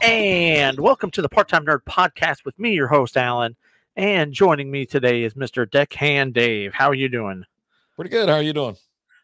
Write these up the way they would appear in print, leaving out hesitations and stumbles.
And welcome to the Part-Time Nerd Podcast with me, your host, Alan. And joining me today is Mr. Deckhand Dave. How are you doing? Pretty good. How are you doing?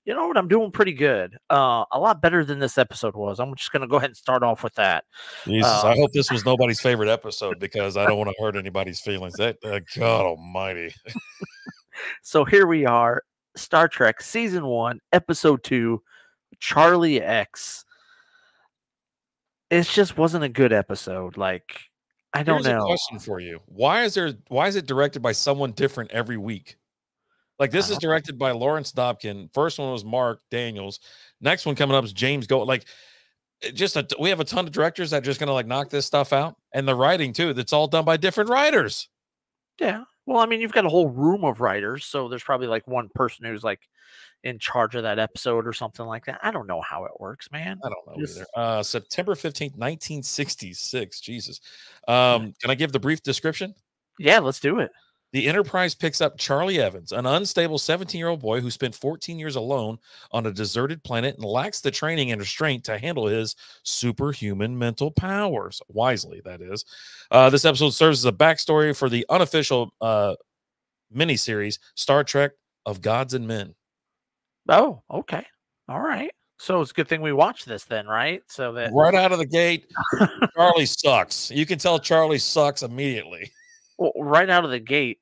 You know what? I'm doing pretty good. A lot better than this episode was. I'm just going to go ahead and start off with that. Jesus, I hope this was nobody's favorite episode because I don't want to hurt anybody's feelings. God almighty. So here we are, Star Trek Season 1, Episode 2, Charlie X. It just wasn't a good episode. I don't know. Here's a question for you. Why is it directed by someone different every week? This is directed by Lawrence Dobkin. First one was Mark Daniels. Next one coming up is James Go. We have a ton of directors that are just gonna knock this stuff out, and the writing too. That's all done by different writers. Yeah. Well, I mean, you've got a whole room of writers, so there's probably one person who's in charge of that episode or something like that. I don't know how it works, man. I don't know either. September 15th, 1966. Jesus. Can I give the brief description? Yeah, let's do it. The Enterprise picks up Charlie Evans, an unstable 17-year-old boy who spent 14 years alone on a deserted planet and lacks the training and restraint to handle his superhuman mental powers. Wisely, that is. This episode serves as a backstory for the unofficial miniseries Star Trek of Gods and Men. Oh, okay. All right. So it's a good thing we watched this then, right? So that right out of the gate, Charlie sucks. You can tell Charlie sucks immediately. Well, right out of the gate,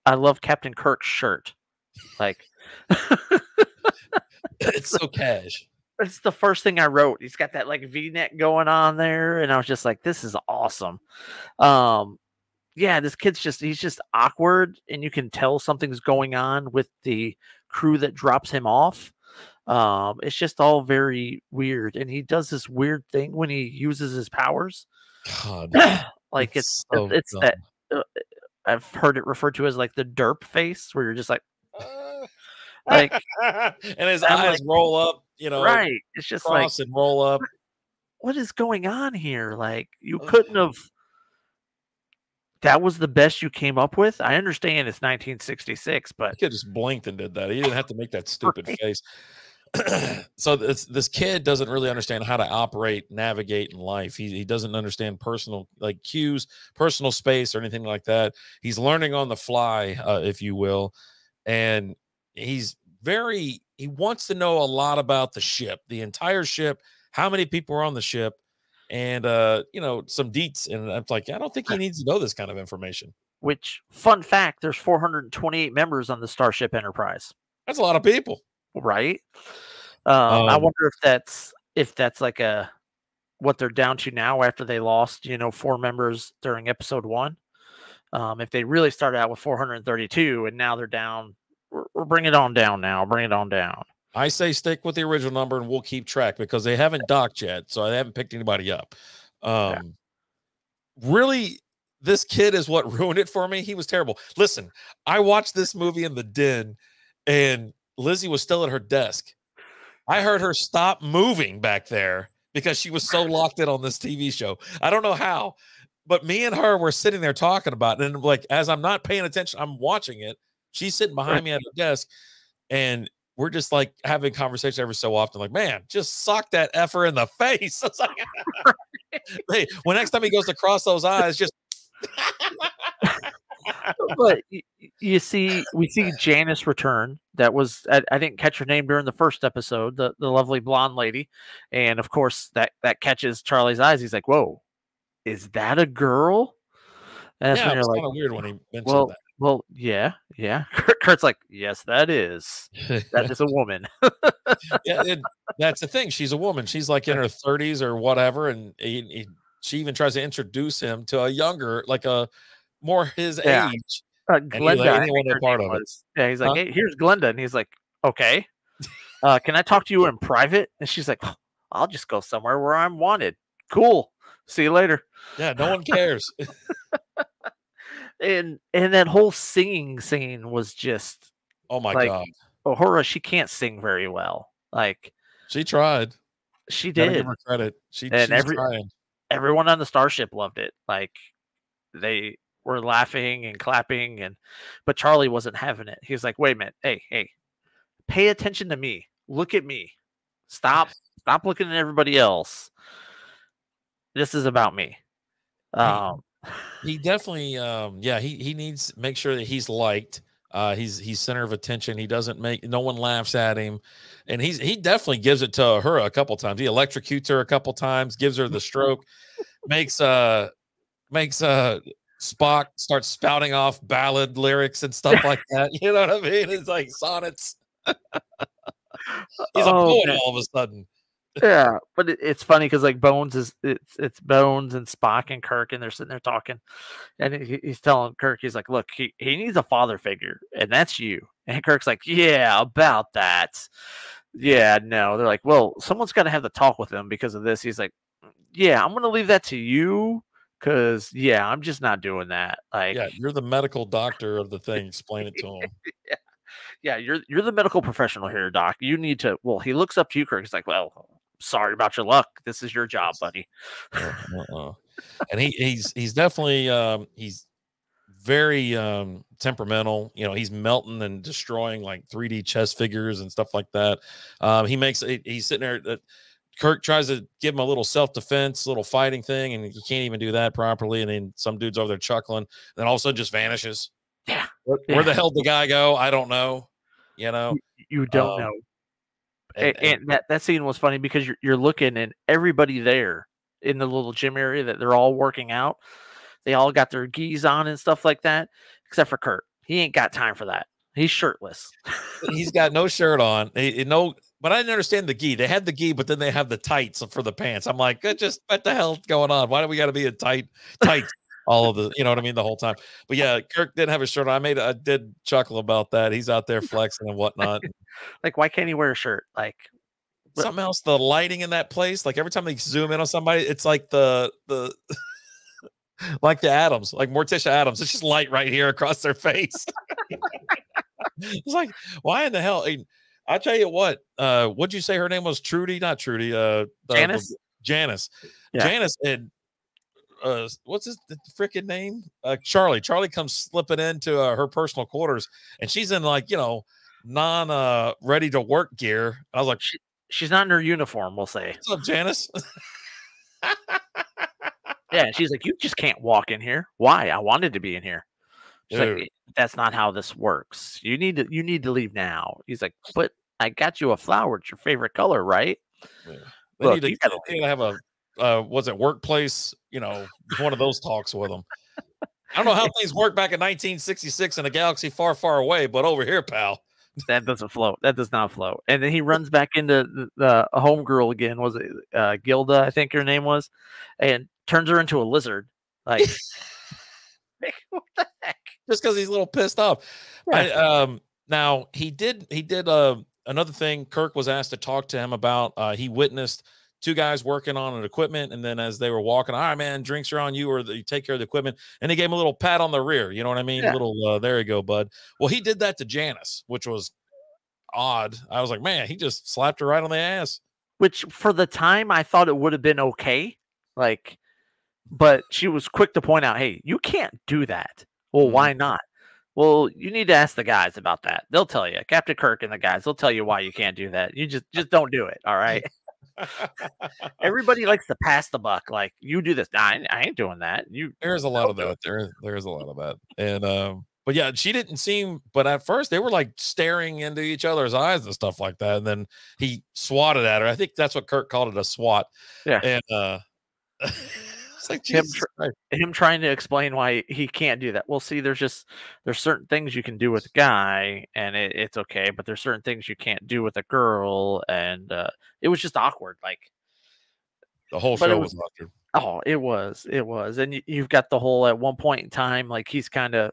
I love Captain Kirk's shirt. It's so cash. It's the first thing I wrote. He's got that V-neck going on there, and I was just like, this is awesome. Yeah, this kid's he's just awkward, and you can tell something's going on with the crew that drops him off. It's just all very weird, and he does this weird thing when he uses his powers. God, it's that I've heard it referred to as the derp face, where you're just and his eyes roll up, right? It's just and roll up. What is going on here? You couldn't have. That was the best you came up with. I understand it's 1966, but he just blinked and did that. He didn't have to make that stupid face. So this kid doesn't really understand how to operate, navigate in life. He doesn't understand personal cues, personal space, or anything like that. He's learning on the fly, if you will, and he wants to know a lot about the ship, the entire ship, how many people are on the ship, and some deets. And I'm I don't think he needs to know this kind of information. Which, fun fact, there's 428 members on the Starship Enterprise. That's a lot of people. Right. I wonder if that's what they're down to now after they lost 4 members during episode 1. If they really started out with 432 and now they're down, we're bringing it on down now. Bring it on down. I say stick with the original number and we'll keep track because they haven't docked yet, so I haven't picked anybody up. Really, this kid is what ruined it for me. He was terrible. Listen, I watched this movie in the den and Lizzie was still at her desk. I heard her stop moving back there because she was so locked in on this TV show. I don't know how, but me and her were sitting there talking about it. And as I'm not paying attention, I'm watching it. She's sitting behind me at her desk and we're just having conversations every so often. Man, just sock that effer in the face. It's hey, when next time he goes to cross those eyes, just But we see Janice return. That was I didn't catch her name during the first episode, the lovely blonde lady, and of course that catches Charlie's eyes. He's like, "Whoa, is that a girl?" And that's when you're kind of weird when he mentioned that. Well, yeah. Kurt's like, "Yes, that is a woman." Yeah, that's the thing. She's a woman. She's in her 30s or whatever, and she even tries to introduce him to a younger, a more his age. Glenda, Yeah, he's like, "Hey, here's Glenda," and he's like, "Okay, can I talk to you in private?" And she's like, "I'll just go somewhere where I'm wanted." Cool. See you later. Yeah, no one cares. and that whole singing scene was just, oh my God. Uhura, she can't sing very well. She tried. She did. Give her credit. She's trying. Everyone on the starship loved it. They were laughing and clapping, but Charlie wasn't having it. He was like, "Wait a minute, hey, pay attention to me. Look at me. Stop looking at everybody else." This is about me. He Um, he definitely yeah, he needs to make sure that he's liked. He's center of attention. He doesn't make no one laughs at him. And he definitely gives it to her a couple times. He electrocutes her a couple times, gives her the stroke, makes makes Spock start spouting off ballad lyrics and stuff like that. You know what I mean? It's like sonnets. He's a oh poet man. all of a sudden. Yeah, but it's funny because like Bones is it's Bones and Spock and Kirk, and they're sitting there talking, and he's telling Kirk, he's like, "Look, he needs a father figure, and that's you." And Kirk's like, "Yeah, about that. Yeah, no." They're like, "Well, someone's got to have the talk with him because of this." He's like, "Yeah, I'm gonna leave that to you, because yeah, I'm just not doing that." Like, Yeah, you're the medical doctor of the thing. Explain it to him. yeah, yeah, you're the medical professional here, Doc. You need to. Well, he looks up to you, Kirk. He's like, "Well, sorry about your luck. This is your job, buddy." Uh-uh. And he's definitely he's very temperamental. You know, he's melting and destroying like 3D chess figures and stuff like that. He's sitting there. Kirk tries to give him a little self-defense, little fighting thing, and he can't even do that properly. And then some dude's over there chuckling, then all of a sudden just vanishes. Yeah, Where the yeah. hell did the guy go? I don't know. You know, You don't um, know. and And that scene was funny because you're looking and everybody there in the little gym area that they're all working out, they all got their gis on and stuff like that, except for Kurt. He ain't got time for that. He's shirtless. he's got no shirt on. No, but I didn't understand the gi. They had the gi, but then they have the tights for the pants. I'm like, just what the hell's going on? Why do we got to be in tights? All of the, you know what I mean, the whole time. But yeah, Kirk didn't have a shirt on. I did chuckle about that. He's out there flexing and whatnot. Like, why can't he wear a shirt? Like, but Something else, the lighting in that place, like every time they zoom in on somebody, it's like the like the Adams, like Morticia Adams. It's just light right here across their face. It's like, why in the hell? I tell you what, what'd you say her name was? Trudy, not Trudy, Janice? Janice. Yeah. Janice and what's his the freaking name? Charlie. Charlie comes slipping into her personal quarters, and she's in like, non ready to work gear. I was like, She's not in her uniform, we'll say. what's up, Janice? Yeah, and she's like, "You just can't walk in here." "Why? I wanted to be in here." She's like, Dude. That's not how this works. You need to leave now." He's like, "But I got you a flower. It's your favorite color, right?" Yeah. "Look, you gotta They need leave." to have a was it workplace, one of those talks with them. I don't know how things work back in 1966 in a galaxy far, far away, but over here, pal. That doesn't float. That does not float. And then he runs back into the homegirl again. Was it Gilda? I think her name was, and turns her into a lizard. Like, what the heck? Just because he's a little pissed off. Yeah. Now he did another thing. Kirk was asked to talk to him about. He witnessed two guys working on an equipment, and then as they were walking, all right, man, drinks are on you, or you take care of the equipment. And he gave him a little pat on the rear. You know what I mean? Yeah. Little there you go, bud. Well, he did that to Janice, which was odd. I was like, man, he just slapped her right on the ass. Which for the time I thought it would have been okay. Like, but she was quick to point out, "Hey, you can't do that." "Well, Mhm. why not?" "Well, you need to ask the guys about that. They'll tell you. Captain Kirk and the guys, they'll tell you why you can't do that. You just don't do it, all right?" Everybody likes to pass the buck. Like, "You do this." "Nah, I ain't doing that." There's a lot Don't of do it. that. There's a lot of that. And but yeah, she didn't seem, but at first they were like staring into each other's eyes and stuff like that. And then he swatted at her. I think that's what Kirk called it, a swat. Yeah. And it's like Him Jesus Christ. him trying to explain why he can't do that. "Well, see, there's certain things you can do with a guy and it's okay, but there's certain things you can't do with a girl." And it was just awkward. Like, The whole but it show was was awkward. oh, it was. And you've got the whole at one point in time, like he's kind of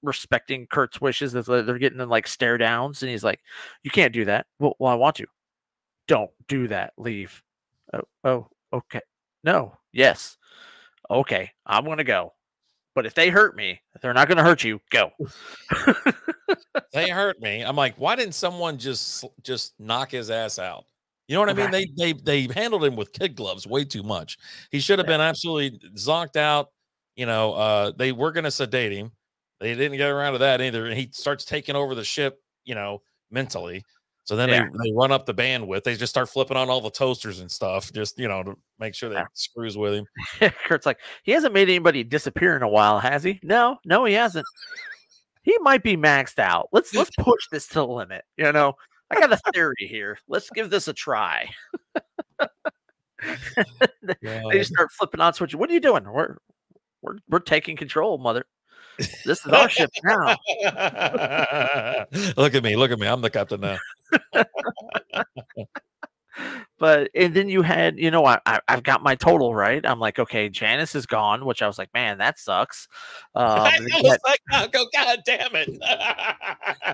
respecting Kurt's wishes as they're getting in like stare downs, and he's like, "You can't do that." "Well, I want to." "Don't do that. Leave." "Oh, okay." "No." "Yes." "Okay, I'm gonna go. But if they hurt me, they're not gonna hurt you. Go." They hurt me. I'm like, why didn't someone just knock his ass out? You know what I mean? Right. They handled him with kid gloves way too much. He should have Yeah. been absolutely zonked out. They were gonna sedate him. They didn't get around to that either. And he starts taking over the ship, mentally. So then Yeah. they run up the bandwidth. They just start flipping on all the toasters and stuff, just to make sure that screws with him. Kurt's like, he hasn't made anybody disappear in a while, has he? No, he hasn't. He might be maxed out. Let's push this to the limit. I got a theory here. Let's give this a try. They just start flipping on switches. What are you doing? We're taking control, mother. This is our ship now. Look at me. I'm the captain now. And then you had, I've got my total right. I'm like, okay, Janice is gone, which I was like, man, that sucks. I was like, oh, God damn it.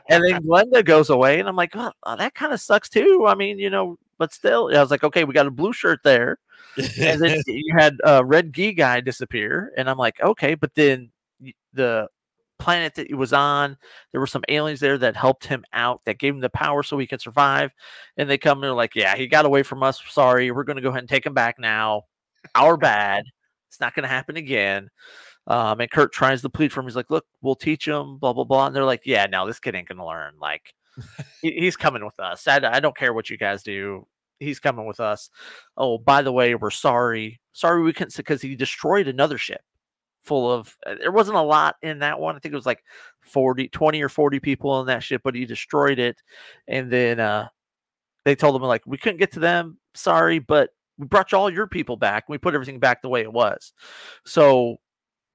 And then Glenda goes away, and I'm like, oh, that kind of sucks too. I mean, but still, I was like, okay, we got a blue shirt there. And then you had Red Gee guy disappear, and I'm like, okay, but then the planet that he was on, there were some aliens there that helped him out, that gave him the power so he could survive. And they come and they're like, yeah, he got away from us. Sorry, we're going to go ahead and take him back now. Our bad. It's not going to happen again. And Kurt tries to plead for him. He's like, look, we'll teach him, blah, blah, blah. And they're like, yeah, no, this kid ain't going to learn. Like, he's coming with us. I don't care what you guys do. He's coming with us. Oh, by the way, we're sorry. Sorry we couldn't, because he destroyed another ship full of, there wasn't a lot in that one. I think it was like 20 or 40 people in that ship, but he destroyed it. And then they told him, like, we couldn't get to them. Sorry, but we brought all your people back. We put everything back the way it was. So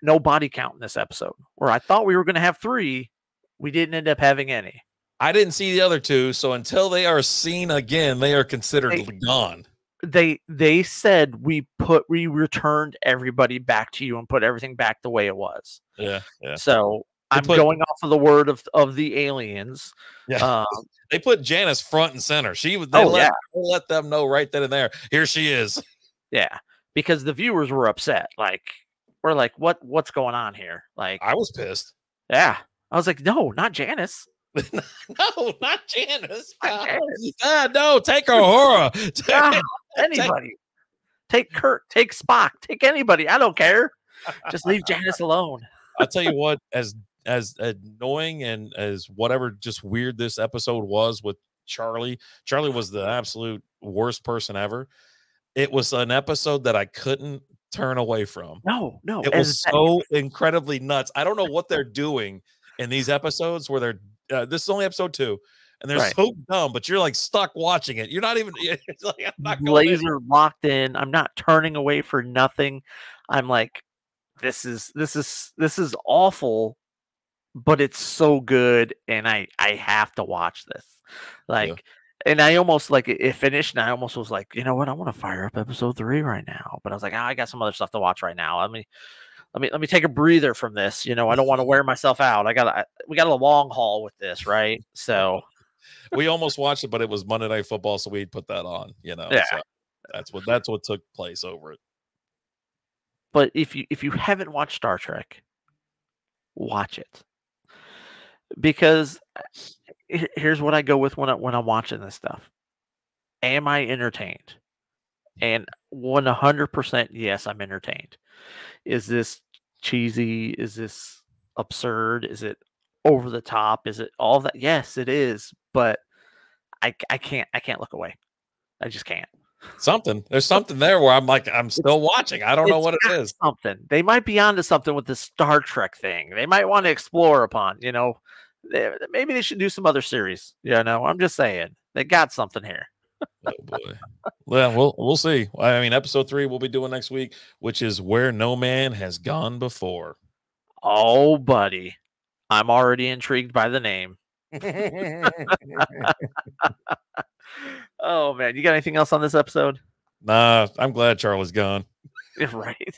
no body count in this episode, where I thought we were going to have 3. We didn't end up having any. I didn't see the other 2. So until they are seen again, they are considered gone. They said we returned everybody back to you and put everything back the way it was. Yeah. So I'm going off of the word of the aliens. Yeah. They put Janice front and center. They let them know right then and there. Here she is. Yeah, because the viewers were upset. Like, we're like, what's going on here? Like, I was pissed. Yeah, I was like, no, not Janice. No, not Janice. No, take Uhura. Anybody. Take Kirk. Take Spock. Take anybody. I don't care. Just leave Janice alone. I'll tell you what, as annoying and as whatever just weird this episode was with Charlie was the absolute worst person ever. It was an episode that I couldn't turn away from. No. It was so incredibly nuts. I don't know what they're doing in these episodes where they're this is only episode 2, and they're so dumb, but you're like stuck watching it. You're not even it's like, I'm not laser locked in. I'm not turning away for nothing. I'm like, this is awful, but it's so good, and I have to watch this. Like, and I almost, like, it finished, and I almost was like, you know what, I want to fire up episode 3 right now. But I was like, I got some other stuff to watch right now. Let me take a breather from this. I don't want to wear myself out. We got a long haul with this, right? So we almost watched it, but it was Monday Night Football, so we put that on. Yeah. So that's what took place over it. But if you haven't watched Star Trek, watch it, because here's what I go with when I'm watching this stuff. Am I entertained? And 100% yes, I'm entertained. Is this cheesy? Is this absurd? Is it over the top? Is it all that? Yes, it is. But I can't look away. I just can't. There's something there where I'm like, I'm still watching. I don't know what it is. Something. They might be onto something with the Star Trek thing. They might want to explore upon, maybe they should do some other series. I'm just saying, they got something here. Oh boy. Well, we'll see. I mean, episode 3 we'll be doing next week, which is Where No Man Has Gone Before. Oh, buddy. I'm already intrigued by the name. Oh, man. You got anything else on this episode? Nah, I'm glad Charlie's gone. Right.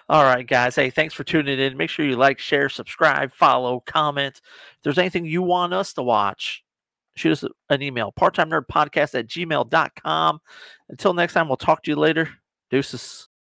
All right, guys. Hey, thanks for tuning in. Make sure you like, share, subscribe, follow, comment. If there's anything you want us to watch, shoot us an email, parttimenerdpodcast@gmail.com. Until next time, we'll talk to you later. Deuces.